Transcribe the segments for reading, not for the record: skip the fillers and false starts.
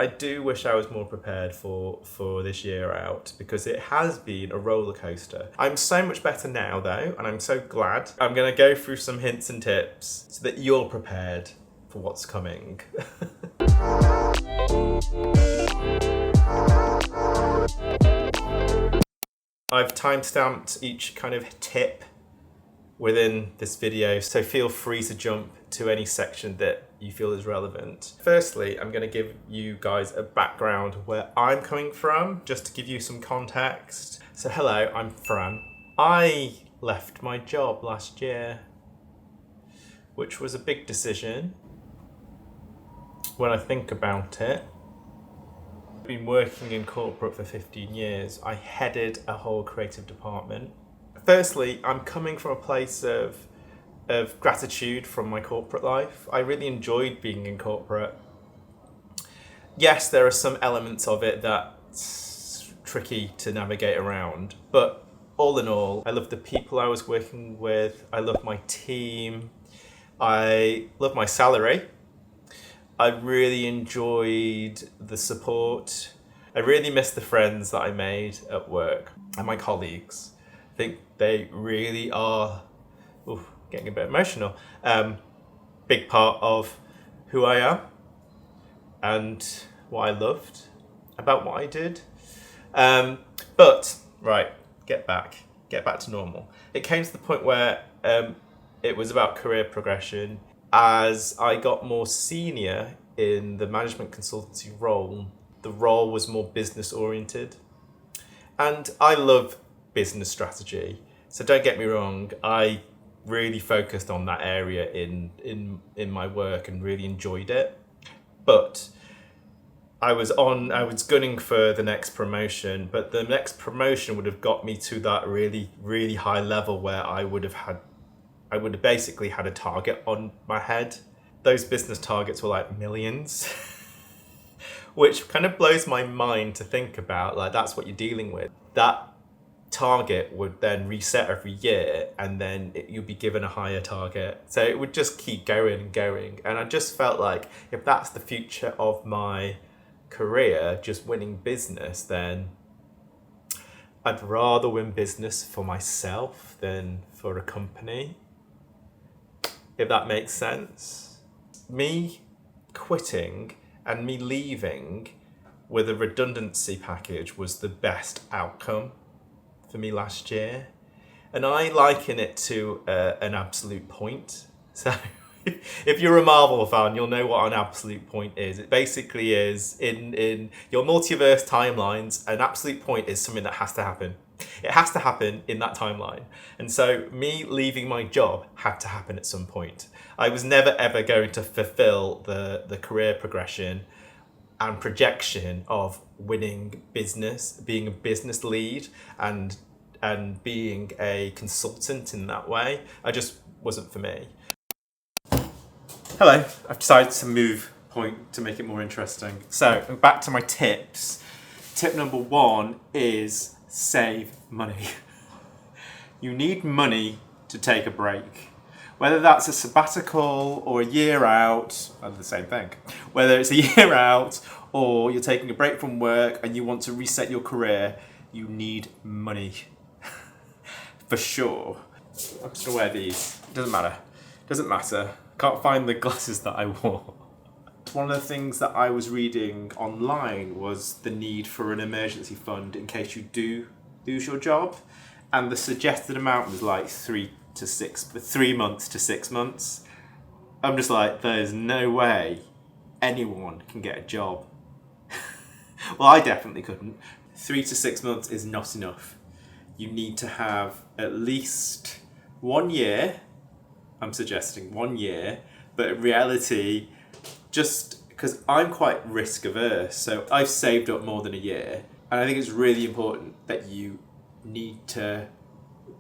I do wish I was more prepared for this year out, because it has been a roller coaster. I'm so much better now though, and I'm so glad. I'm going to go through some hints and tips so that you're prepared for what's coming. I've timestamped each kind of tip within this video, so feel free to jump to any section that you feel is relevant. Firstly, I'm going to give you guys a background where I'm coming from, just to give you some context. So hello, I'm Fran. I left my job last year, which was a big decision when I think about it. I've been working in corporate for 15 years. I headed a whole creative department. Firstly, I'm coming from a place of gratitude from my corporate life. I really enjoyed being in corporate. Yes, there are some elements of it that's tricky to navigate around, but all in all, I love the people I was working with. I love my team. I love my salary. I really enjoyed the support. I really miss the friends that I made at work and my colleagues. I think they really are, getting a bit emotional, big part of who I am and what I loved about what I did. But right, get back to normal. It came to the point where it was about career progression. As I got more senior in the management consultancy role, the role was more business oriented. And I love business strategy. So don't get me wrong, I really focused on that area in my work and really enjoyed it. But I was gunning for the next promotion, but the next promotion would have got me to that really, really high level where I would have basically had a target on my head. Those business targets were like millions, which kind of blows my mind to think about. Like, that's what you're dealing with. That target would then reset every year, and then you'll be given a higher target. So it would just keep going and going. And I just felt like if that's the future of my career, just winning business, then I'd rather win business for myself than for a company, if that makes sense. Me quitting and me leaving with a redundancy package was the best outcome for me last year. And I liken it to an absolute point. So if you're a Marvel fan, you'll know what an absolute point is. It basically is, in your multiverse timelines, an absolute point is something that has to happen. It has to happen in that timeline. And so me leaving my job had to happen at some point. I was never ever going to fulfill the career progression and projection of winning business, being a business lead and being a consultant in that way. I just wasn't for me. Hello, I've decided to move point to make it more interesting. So back to my tips. Tip number 1 is save money. You need money to take a break. Whether that's a sabbatical or a year out, are the same thing. Whether it's a year out or you're taking a break from work and you want to reset your career, you need money. For sure. I'm just gonna wear these. It doesn't matter. Can't find the glasses that I wore. One of the things that I was reading online was the need for an emergency fund in case you do lose your job. And the suggested amount was like 3 months to 6 months. I'm just like, there's no way anyone can get a job. Well, I definitely couldn't. 3 to 6 months is not enough. You need to have at least 1 year. I'm suggesting 1 year, but in reality, just because I'm quite risk averse, so I've saved up more than a year, and I think it's really important that you need to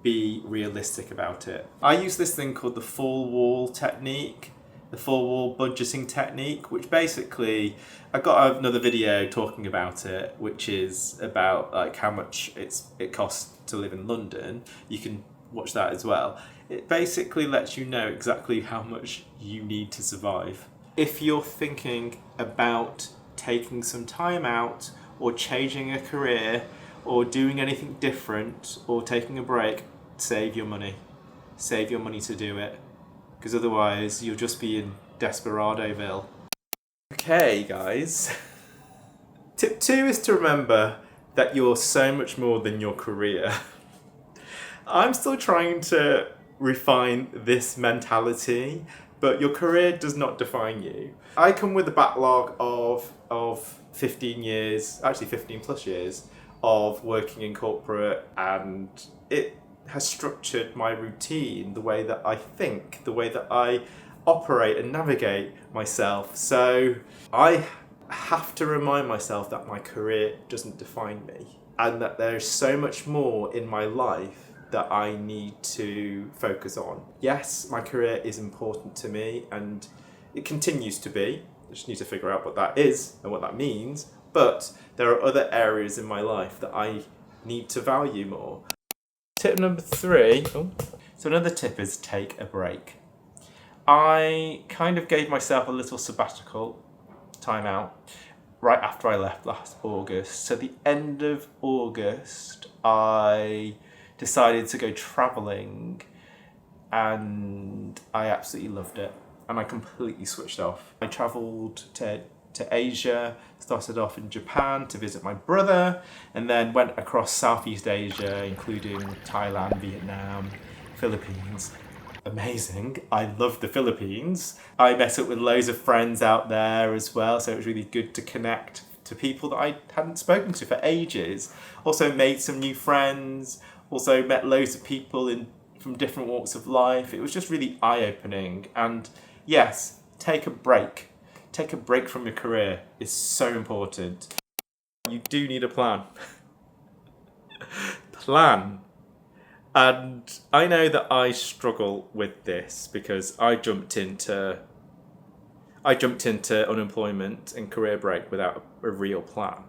be realistic about it. I use this thing called the 4-wall technique, the 4-wall budgeting technique, which basically, I've got another video talking about it, which is about like how much it costs to live in London. You can watch that as well. It basically lets you know exactly how much you need to survive. If you're thinking about taking some time out or changing a career or doing anything different or taking a break, save your money. Save your money to do it, because otherwise you'll just be in Desperadoville. Okay, guys. Tip 2 is to remember that you're so much more than your career. I'm still trying to refine this mentality, but your career does not define you. I come with a backlog of 15 years, actually 15 plus years, of working in corporate, and it has structured my routine, the way that I think, the way that I operate and navigate myself. So I have to remind myself that my career doesn't define me, and that there's so much more in my life that I need to focus on. Yes, my career is important to me and it continues to be. I just need to figure out what that is and what that means. But there are other areas in my life that I need to value more. Tip number 3. So another tip is take a break. I kind of gave myself a little sabbatical time out right after I left last August. So the end of August, I decided to go travelling, and I absolutely loved it. And I completely switched off. I travelled to Asia, started off in Japan to visit my brother, and then went across Southeast Asia, including Thailand, Vietnam, Philippines. Amazing. I loved the Philippines. I met up with loads of friends out there as well, so it was really good to connect to people that I hadn't spoken to for ages. Also made some new friends, also met loads of people from different walks of life. It was just really eye-opening. And yes, take a break. Take a break from your career is so important. You do need a plan. Plan. And I know that I struggle with this because I jumped into unemployment and career break without a real plan.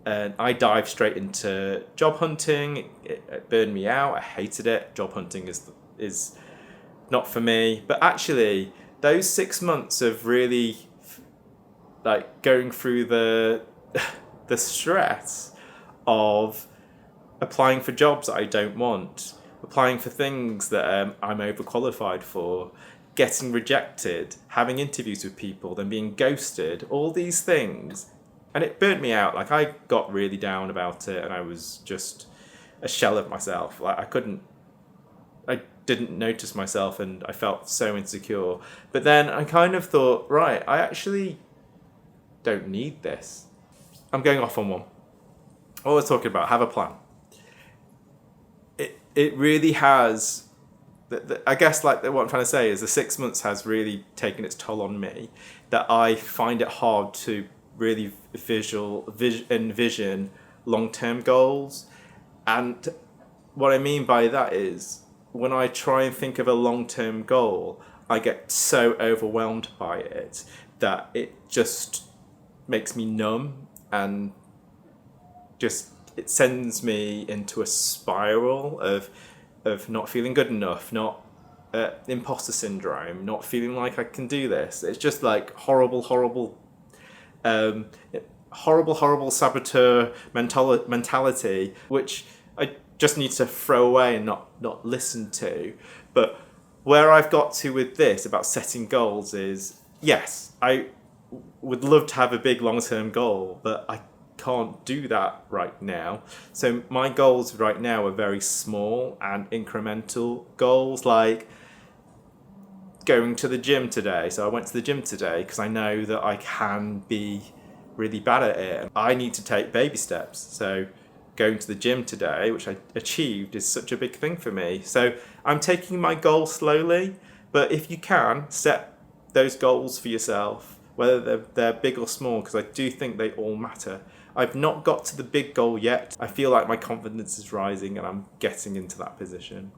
And I dived straight into job hunting. It burned me out. I hated it. Job hunting is not for me. But actually, those 6 months of really like going through the stress of applying for jobs that I don't want, applying for things that I'm overqualified for, getting rejected, having interviews with people, then being ghosted, all these things. And it burnt me out. Like, I got really down about it, and I was just a shell of myself. Like, I didn't notice myself, and I felt so insecure. But then I kind of thought, right, I actually don't need this. I'm going off on one. What I was talking about, have a plan. It really has, I guess like what I'm trying to say is the 6 months has really taken its toll on me, that I find it hard to really envision long-term goals. And what I mean by that is when I try and think of a long-term goal, I get so overwhelmed by it that it just makes me numb, and just it sends me into a spiral of not feeling good enough, not imposter syndrome, not feeling like I can do this. It's just like horrible saboteur mentality, which I just need to throw away and not listen to. But where I've got to with this about setting goals is, yes, I would love to have a big long-term goal, but I can't do that right now. So my goals right now are very small and incremental goals, like going to the gym today. So I went to the gym today because I know that I can be really bad at it. I need to take baby steps. So going to the gym today, which I achieved, is such a big thing for me. So I'm taking my goal slowly, but if you can, set those goals for yourself, whether they're big or small, because I do think they all matter. I've not got to the big goal yet. I feel like my confidence is rising and I'm getting into that position.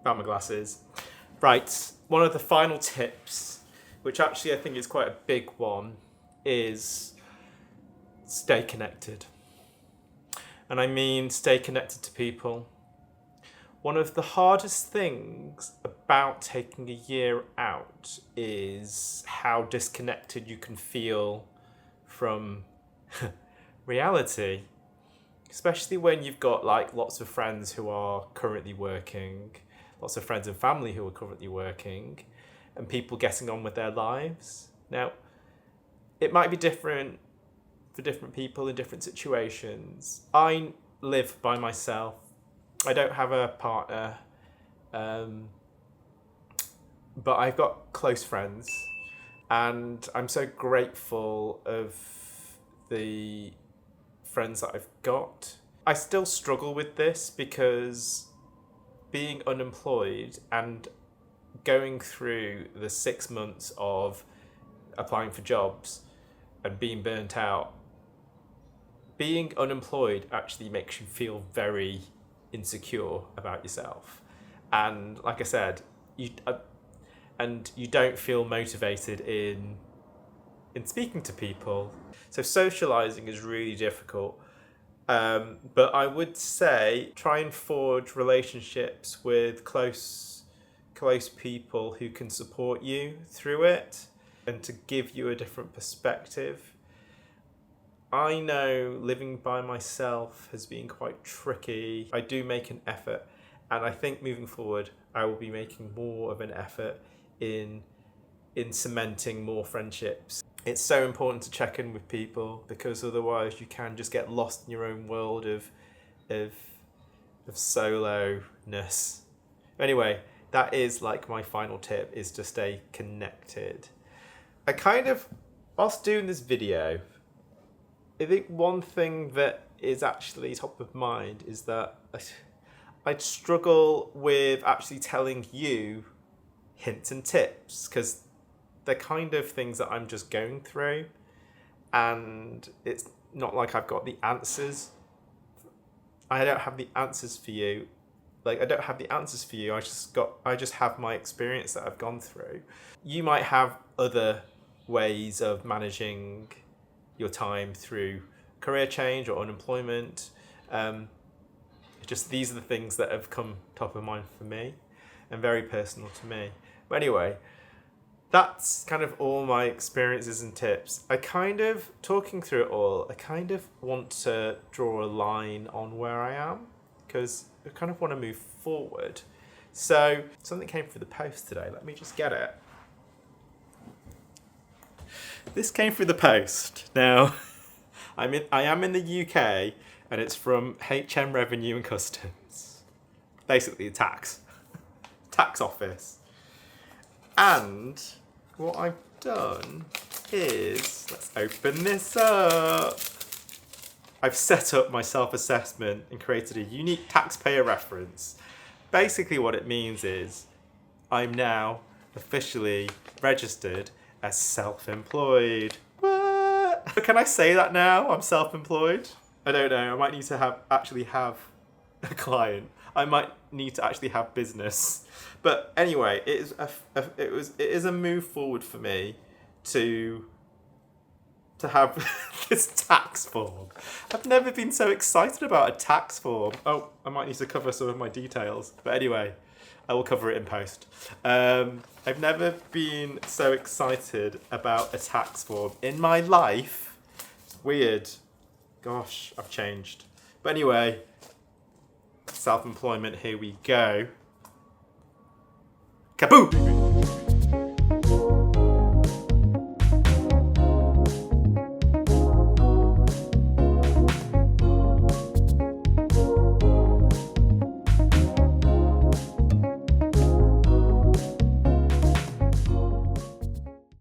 Found my glasses. Right, one of the final tips, which actually I think is quite a big one, is stay connected. And I mean stay connected to people. One of the hardest things about taking a year out is how disconnected you can feel from reality, especially when you've got like lots of friends who are currently working, lots of friends and family who are currently working, and people getting on with their lives. Now, it might be different for different people in different situations. I live by myself. I don't have a partner, but I've got close friends, and I'm so grateful of the friends that I've got. I still struggle with this because being unemployed and going through the 6 months of applying for jobs and being burnt out, being unemployed actually makes you feel very insecure about yourself. And like I said, you don't feel motivated in speaking to people. So socializing is really difficult. But I would say try and forge relationships with close people who can support you through it and to give you a different perspective. I know living by myself has been quite tricky. I do make an effort, and I think moving forward I will be making more of an effort in cementing more friendships. It's so important to check in with people because otherwise you can just get lost in your own world of solo-ness. Anyway, that is like my final tip, is to stay connected. I kind of, whilst doing this video, I think one thing that is actually top of mind is that I'd struggle with actually telling you hints and tips because they're kind of things that I'm just going through, and it's not like I've got the answers. I don't have the answers for you. I just have my experience that I've gone through. You might have other ways of managing your time through career change or unemployment. Just these are the things that have come top of mind for me and very personal to me. But anyway, that's kind of all my experiences and tips. Talking through it all, I kind of want to draw a line on where I am because I kind of want to move forward. So something came through the post today. Let me just get it. This came through the post. Now, I am in the UK, and it's from HM Revenue and Customs. Basically, a tax office. And what I've done is, let's open this up. I've set up my self-assessment and created a unique taxpayer reference. Basically what it means is I'm now officially registered as self-employed. What? Can I say that now? I'm self-employed? I don't know. I might need to actually have a client. I might need to actually have business. But anyway, it is a move forward for me to have this tax form. I've never been so excited about a tax form. Oh, I might need to cover some of my details. But anyway, I will cover it in post. I've never been so excited about a tax form in my life. It's weird. Gosh, I've changed. But anyway, self-employment, here we go. Kaboom!